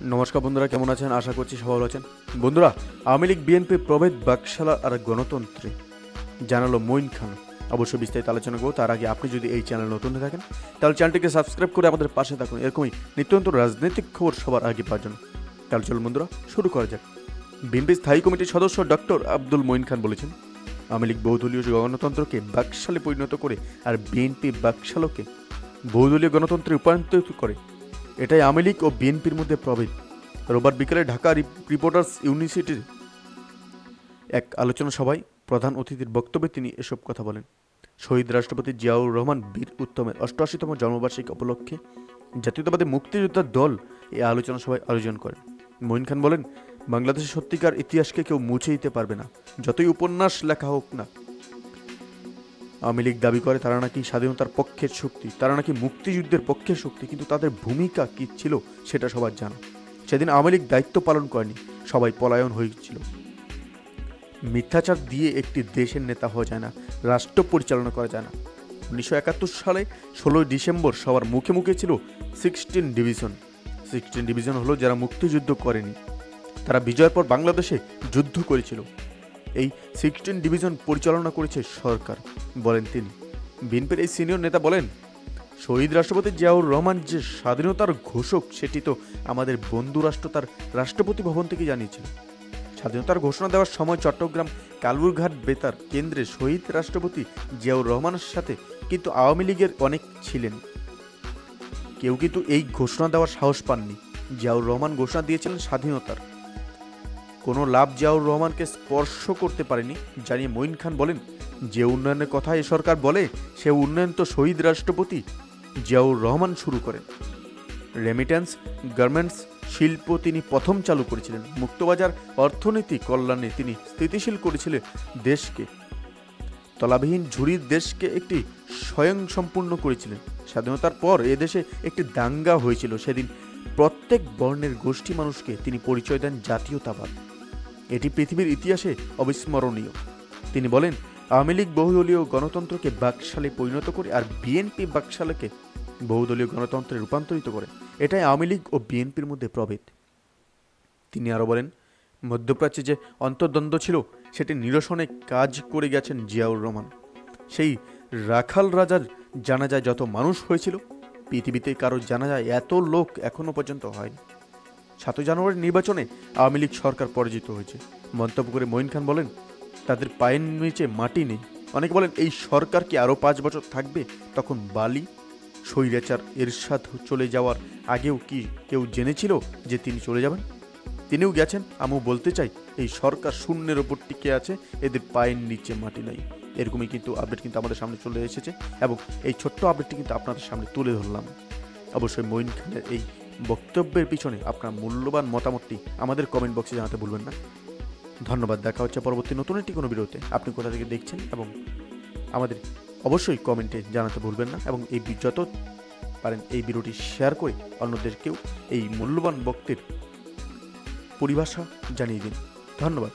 নমস্কার বন্ধুরা, কেমন আছেন? আশা করছি সবাই ভালো আছেন। বন্ধুরা, আওয়ামী লীগ বিএনপি প্রভেদ বাকশালা আর গণতন্ত্রে জানালো মঈন খান। অবশ্যই বিস্তারিত আলোচনা করবো। তার আগে আপনি যদি এই চ্যানেল নতুন হয়ে থাকেন তাহলে চ্যানেলটিকে সাবস্ক্রাইব করে আমাদের পাশে থাকুন, এরকমই নিত্যন্ত রাজনৈতিক খবর সবার আগে পাওয়ার জন্য। তাহলে চলুন বন্ধুরা, শুরু করা যাক। বিএনপি স্থায়ী কমিটির সদস্য ডক্টর আব্দুল মঈন খান বলেছেন, আওয়ামী লীগ বহুদলীয় গণতন্ত্রকে বাকশালে পরিণত করে আর বিএনপি বাকশালকে বহুদলীয় গণতন্ত্রে রূপান্তরিত করে। এটাই আওয়ামী লীগ ও বিএনপির মধ্যে প্রভেদ। রোববার বিকেলে ঢাকা রিপোর্টার্স ইউনিভার্সিটির এক আলোচনা সভায় প্রধান অতিথির বক্তব্যে তিনি এসব কথা বলেন। শহীদ রাষ্ট্রপতি জিয়াউর রহমান বীর উত্তমের ৮৮তম জন্মবার্ষিকী উপলক্ষে জাতীয়তাবাদী মুক্তিযোদ্ধার দল এই আলোচনা সভায় আয়োজন করেন। মঈন খান বলেন, বাংলাদেশের সত্যিকার ইতিহাসকে কেউ মুছে দিতে পারবে না, যতই উপন্যাস লেখা হোক না। আওয়ামী লীগ দাবি করে তারা নাকি স্বাধীনতার পক্ষের শক্তি, তারা নাকি মুক্তিযুদ্ধের পক্ষের শক্তি, কিন্তু তাদের ভূমিকা কী ছিল সেটা সবার জানা। সেদিন আওয়ামী লীগ দায়িত্ব পালন করেনি, সবাই পলায়ন হয়েছিল। মিথ্যাচার দিয়ে একটি দেশের নেতা হওয়া যায় না, রাষ্ট্র পরিচালনা করা যায় না। 1971 সালে 16 ডিসেম্বর সবার মুখে মুখে ছিল 16 ডিভিশন। 16 ডিভিশন হলো যারা মুক্তিযুদ্ধ করেনি, তারা বিজয়ের পর বাংলাদেশে যুদ্ধ করেছিল। এই 16 ডিভিশন পরিচালনা করেছে সরকার, বলেন তিনি। বিএনপির এই সিনিয়র নেতা বলেন, শহীদ রাষ্ট্রপতি জিয়াউর রহমান যে স্বাধীনতার ঘোষক সেটি তো আমাদের বন্ধু রাষ্ট্র তার রাষ্ট্রপতি ভবন থেকে জানিয়েছিল। স্বাধীনতার ঘোষণা দেওয়ার সময় চট্টগ্রাম কালুরঘাট বেতার কেন্দ্রে শহীদ রাষ্ট্রপতি জিয়াউর রহমানের সাথে কিন্তু আওয়ামী লীগের অনেক ছিলেন। কেউ কিন্তু এই ঘোষণা দেওয়ার সাহস পাননি। জিয়াউর রহমান ঘোষণা দিয়েছিলেন স্বাধীনতার, কোনো লাভ জিয়াউর রহমানকে স্পর্শ করতে পারেনি জানিয়ে মঈন খান বলেন, যে উন্নয়নের কথা এ সরকার বলে সে উন্নয়ন তো শহীদ রাষ্ট্রপতি জিয়াউর রহমান শুরু করেন। রেমিট্যান্স, গার্মেন্টস শিল্প তিনি প্রথম চালু করেছিলেন। মুক্তবাজার অর্থনীতি কল্যাণে তিনি স্থিতিশীল করেছিলেন দেশকে। তলাবিহীন ঝুড়ির দেশকে একটি স্বয়ংসম্পূর্ণ করেছিলেন। স্বাধীনতার পর এদেশে একটি দাঙ্গা হয়েছিল, সেদিন প্রত্যেক বর্ণের গোষ্ঠী মানুষকে তিনি পরিচয় দেন জাতীয়তাবাদ। এটি পৃথিবীর ইতিহাসে অবিস্মরণীয়। তিনি বলেন, আওয়ামী লীগ বহুদলীয় গণতন্ত্রকে বাকশালে পরিণত করে আর বিএনপি বাকশালকে বহুদলীয় গণতন্ত্রে রূপান্তরিত করে। এটাই আওয়ামী লীগ ও বিএনপির মধ্যে প্রভেদ। তিনি আরও বলেন, মধ্যপ্রাচ্যে যে অন্তর্দ্বন্দ্ব ছিল সেটি নিরসনে কাজ করে গেছেন জিয়াউর রহমান। সেই রাখাল রাজার জানাজায় যত মানুষ হয়েছিল, পৃথিবীতে কারো জানাজায় এত লোক এখনো পর্যন্ত হয়নি। 7 জানুয়ারির নির্বাচনে আওয়ামী লীগ সরকার পরাজিত হয়েছে। মন্তব্য করে মঈন খান বলেন, তাদের পায়ের নিচে মাটি নেই। অনেকে বলেন, এই সরকার কি আরও 5 বছর থাকবে? তখন বালি স্বৈরাচার এরশাদ চলে যাওয়ার আগেও কি কেউ জেনেছিল যে তিনি চলে যাবেন? তিনিও গেছেন। আমিও বলতে চাই, এই সরকার শূন্যের ওপর টিকে আছে, এদের পায়ের নিচে মাটি নাই। এরকমই কিন্তু আপডেট কিন্তু আমাদের সামনে চলে এসেছে এবং এই ছোট্ট আপডেটটি কিন্তু আপনাদের সামনে তুলে ধরলাম। অবশ্যই মঈন খানের এই বক্তব্যের পিছনে আপনার মূল্যবান মতামতটি আমাদের কমেন্ট বক্সে জানাতে ভুলবেন না। ধন্যবাদ। দেখা হচ্ছে পরবর্তী নতুন একটি কোনো ভিডিওতে। আপনি কোথা থেকে দেখছেন এবং আমাদের অবশ্যই কমেন্টে জানাতে ভুলবেন না, এবং এই যত পারেন এই ভিডিওটি শেয়ার করে অন্যদেরকেও এই মূল্যবান বক্তব্যের পরিভাষা জানিয়ে দিন। ধন্যবাদ।